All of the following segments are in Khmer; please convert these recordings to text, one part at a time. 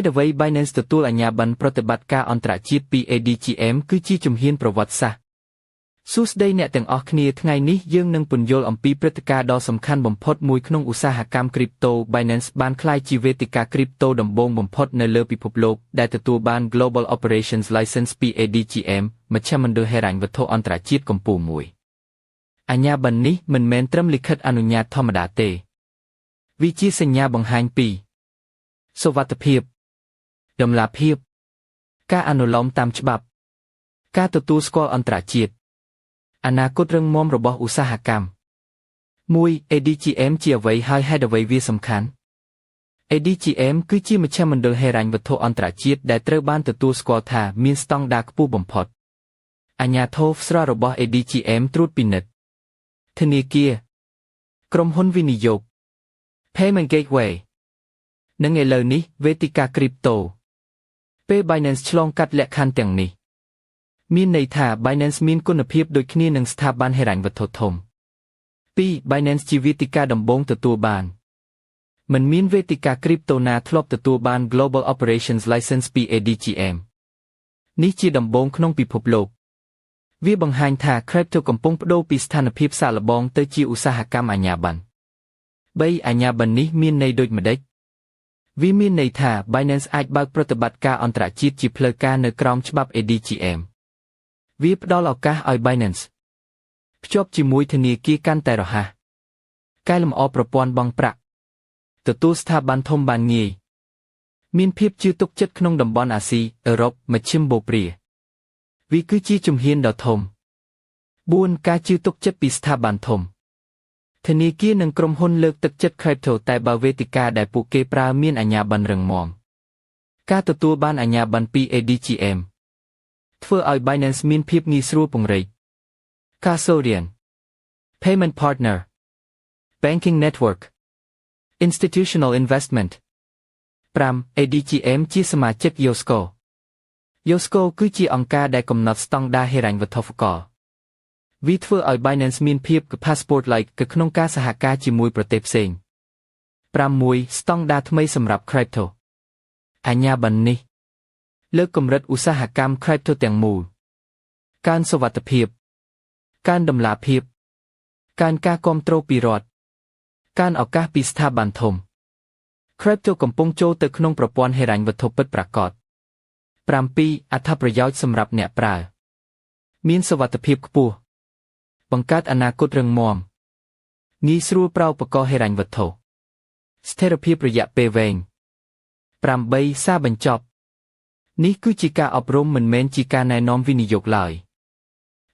អ្វី Binance ទទួលអាជ្ញាប័ណ្ណប្រតិបត្តិការអន្តរជាតិពី ADGM គឺជាជំហានប្រវត្តិសាស្ត្រសួស្តីអ្នកទាំងអស់គ្នាថ្ងៃនេះយើងនឹងពន្យល់អំពីព្រឹត្តិការណ៍ដ៏សំខាន់បំផុតមួយក្នុងឧស្សាហកម្ម Crypto Binance បានក្លាយជាវេទិកា Crypto ដំបូងបំផុតនៅលើពិភពលោកដែលទទួលបាន Global Operations License ពី ADGM មជ្ឈមណ្ឌលហិរញ្ញវត្ថុអន្តរជាតិកម្ពុជាមួយអាជ្ញាប័ណ្ណនេះមិនមែនត្រឹមលិខិតអនុញ្ញាតធម្មតាទេវាជាសញ្ញាបង្ហាញពីសុវត្ថិភាពតម្លាភាពការអនុលោមតាមច្បាប់ការទទួលស្គាល់អន្តរជាតិអនាគតរឹងមាំរបស់ឧស្សាហកម្មមួយ ADGM ជាអ្វីហើយហេតុអ្វីវាសំខាន់ ADGM គឺជាមជ្ឈមណ្ឌលហិរញ្ញវត្ថុអន្តរជាតិដែលត្រូវបានទទួលស្គាល់ថាមានស្តង់ដារខ្ពស់បំផុតអាជ្ញាធរស្រាលរបស់ ADGM ត្រួតពិនិត្យធនាគារក្រុមហ៊ុនវិនិយោគ Payment Gateway និងឥឡូវនេះវេទិកា Crypto ពេល Binance ឆ្លងកាត់លក្ខខណ្ឌទាំងនេះមានន័យថា Binance មានគុណភាពដូចគ្នានឹងស្ថាប័នហិរញ្ញវត្ថុធំ 2. Binance ជាវេទិកាដំបូងទទួលបានមិនមានវេទិកា Crypto ណាធ្លាប់ទទួលបាន Global Operations License ពី ADGM នេះជាដំបូងក្នុងពិភពលោកវាបង្ហាញថា Crypto កំពុងប្ដូរពីស្ថានភាពសាកល្បងទៅជាឧស្សាហកម្មអាជ្ញាប័ណ្ណ 3. អាជ្ញាប័ណ្ណនេះមានន័យដូចម្តេចវាមានន័យថា Binance អាចបើកប្រតិបត្តិការអន្តរជាតិជាផ្លូវការនៅក្រោមច្បាប់ ADGM វាផ្ដល់ឱកាសឲ្យ Binance ភ្ជាប់ជាមួយធនាគារកាន់តែរហ័សកែលម្អប្រព័ន្ធបង់ប្រាក់ទទួលស្ថាប័នធំបានងាយមានភាពជឿទុកចិត្តក្នុងតំបន់អាស៊ីអឺរ៉ុបមជ្ឈិមបូព៌ាវាគឺជាជំហានដ៏ធំ 4. ការជឿទុកចិត្តពីស្ថាប័នធំធនាគារនិងក្រុមហ៊ុនលើកទឹកចិត្ត Crypto តែបើវេទិកាដែលពួកគេប្រើមានអាជ្ញាប័ណ្ណរឹងមាំការទទួលបានអាជ្ញាប័ណ្ណពី ADGM ធ្វើឲ្យ Binance មានភាពងាយស្រួលពង្រីក Custodian Payment Partner Banking Network Institutional Investment 5. ADGM ជាសមាជិក YOSCO YOSCO គឺជាអង្គការដែលកំណត់ស្តង់ដារហិរញ្ញវត្ថុសកលវាធ្វើឲ្យ Binance មានភាព passport-like ក្នុងការសហការជាមួយប្រទេសផ្សេង 6. ស្តង់ដារថ្មីសម្រាប់ Crypto អាជ្ញាប័ណ្ណនេះលើកកម្រិតឧស្សាហកម្ម Crypto ទាំងមូលកើនសុវត្ថិភាពកើនតម្លាភាពកើនការគាំទ្រពីរដ្ឋកើនឱកាសពីស្ថាប័នធំ Crypto កំពុងចូលទៅក្នុងប្រព័ន្ធហិរញ្ញវត្ថុពិតប្រាកដ 7. អត្ថប្រយោជន៍សម្រាប់អ្នកប្រើមានសុវត្ថិភាពខ្ពស់បង្កើតអនាគតរឹងមាំងាយស្រួលប្រើឧបករណ៍ហិរញ្ញវត្ថុស្ថិរភាពរយៈពេលវែង 8. សារបញ្ចប់នេះគឺជាការអប់រំមិនមែនជាការណែនាំវិនិយោគឡើយ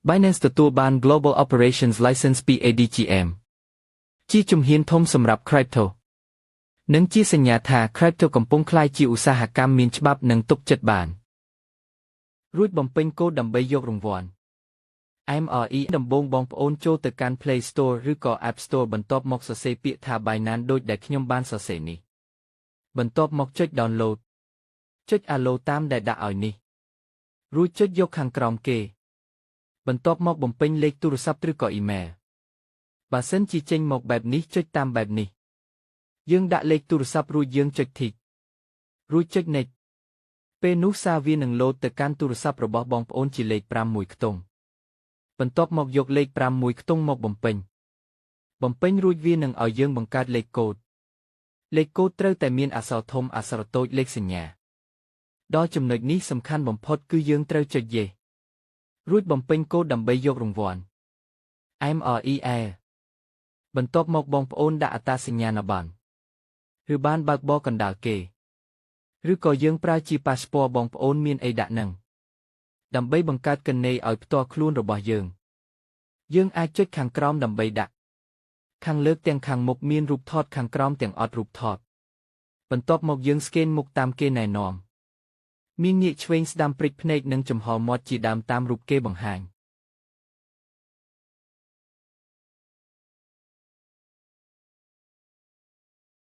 Binance ទទួលបាន Global Operations License ពី ADGM ជាជំហានធំសម្រាប់ Crypto និងជាសញ្ញាថា Crypto កំពុងក្លាយជាឧស្សាហកម្មមានច្បាប់និងទុកចិត្តបានរួចបំពេញកូដដើម្បីយករង្វាន់ MRE ដំបូងបងប្អូនចូលទៅកាន់ Play Store ឬក៏ App Store បន្ទាប់មកសរសេរពាក្យថា Binance ដូចដែលខ្ញុំបានសរសេរនេះបន្ទាប់មកចុច Download ចុច Allow តាមដែលដាក់ឲ្យនេះរួចចុចយកខាងក្រោមគេបន្ទាប់មកបំពេញលេខទូរស័ព្ទឬក៏ Email បើសិនជាចេញមកបែបនេះចុចតាមបែបនេះយើងដាក់លេខទូរស័ព្ទរួចយើងចុច Tick រួចចុច Next ពេលនោះសារវានឹងលោតទៅកាន់ទូរស័ព្ទរបស់បងប្អូនជាលេខ5មួយខ្ទង់បន្ទាប់មកយកលេខ5មួយខ្ទង់មកបំពេញរួចវានឹងឲ្យយើងបង្កើតលេខកូដត្រូវតែមានអក្សរធំអក្សរតូចលេខសញ្ញាដល់ចំណុចនេះសំខាន់បំផុតគឺយើងត្រូវចុច Yes រួចបំពេញកូដដើម្បីយករង្វាន់ MREL បន្ទាប់មកបងប្អូនដាក់អត្តសញ្ញាណប័ណ្ណឬបានបើកបកណ្ដាលគេឬក៏យើងប្រើជា Passport បងប្អូនមានអីដាក់នឹងដើម្បីបង្កើតកន្នេឲ្យផ្ទាល់ខ្លួនរបស់យើងអាចចុចខាងក្រោមដើម្បីដាក់ខាងលើកទាំងខាងមុខមានរូបថតខាងក្រោមទាំងអត់រូបថតបន្ទាប់មកយើងស្កេនមុខតាមគេណែនាំមានងាកឆ្វេងស្ដាំព្រិចភ្នែកនិងចំហមាត់ជាដើមតាមរូបគេបង្ហាញ